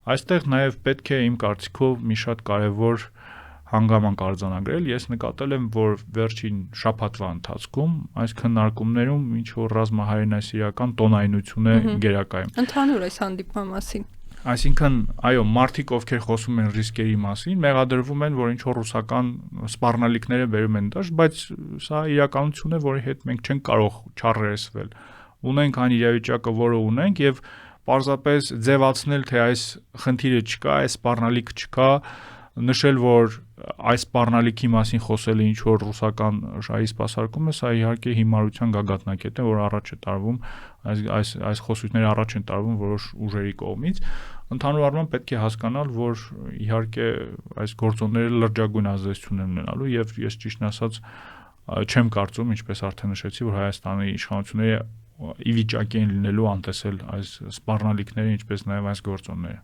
Այստեղ նաև պետք է իմ կարծիքով մի շատ կարևոր հանգամանք արձանագրել, ես նկատել եմ, որ վերջին շաբաթվա ընթացքում այս քննարկումներում ինչ-որ ռազմահայրենասիրական տոնայնություն է գերակայում։ Ընդհանուր այս հանդիպման մասին։ Այսինքն, այո, մարդիկ, ովքեր խոսում են ռիսկերի մասին, մեղադրվում են, որ ինչ-որ ռուսական սպառնալիքներ բերում են դաշտ, բայց սա իրականություն է, որի հետ մենք չենք կարող չառերեսվել։ Ունենք այն իրավիճակը, որը ունենք, եւ պարզապես ձևացնել, թե այս խնդիրը չկա, այս սպառնալիքը չկա, նշել, որ այս սպառնալիքի մասին խոսելը ինչ որ ռուսական շահի սպասարկում է, սա իհարկե հիմարության գագաթնակետ է, որ առաջ է տարվում, այս խոսույթները առաջ են տարվում որոշ ուժերի կողմից։ Ընդհանուր առմամբ պետք է հասկանալ, որ իհարկե այս գործոնները լրջագույն ազդեցություն են ունենալու եւ ես ճիշտն ասած չեմ կարծում, ինչպես արդեն նշեցի, որ Հայաստանի իշխանությունները ի վիճակի են լինելու անտեսել այս սպառնալիքները, ինչպես նաեւ այս գործոնները։